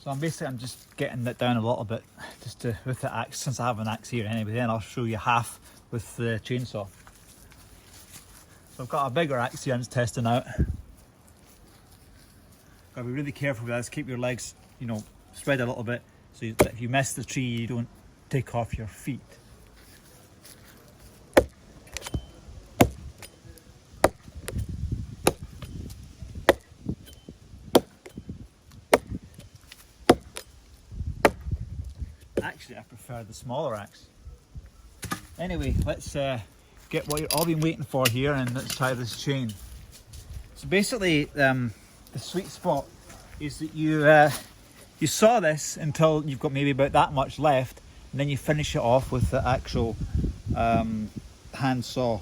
So I'm just getting that down a little bit just to, with the axe, since I have an axe here anyway. Then I'll show you half with the chainsaw. So I've got a bigger axe here I'm just testing out. Got to be really careful with this. Keep your legs, you know, spread a little bit so that if you miss the tree you don't take off your feet. Actually, I prefer the smaller axe. Anyway, let's get what you've all been waiting for here, and let's try this chain. So basically, the sweet spot is that you saw this until you've got maybe about that much left, and then you finish it off with the actual hand saw.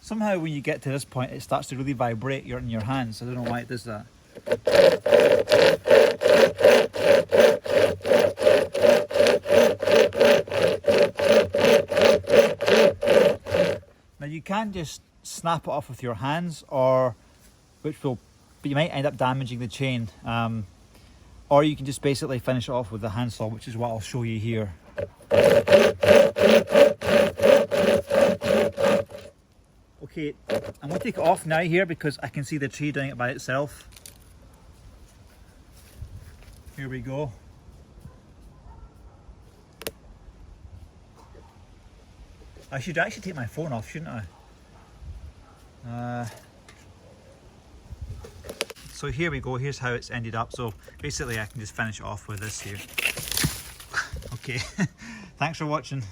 Somehow when you get to this point it starts to really vibrate in your hands. I don't know why it does that. Now you can just snap it off with your hands, but you might end up damaging the chain. Or you can just basically finish it off with the handsaw, which is what I'll show you here. Okay, I'm going to take it off now here because I can see the tree doing it by itself. Here we go. I should actually take my phone off, shouldn't I? So here we go, here's how it's ended up. So basically I can just finish it off with this here. Okay, thanks for watching.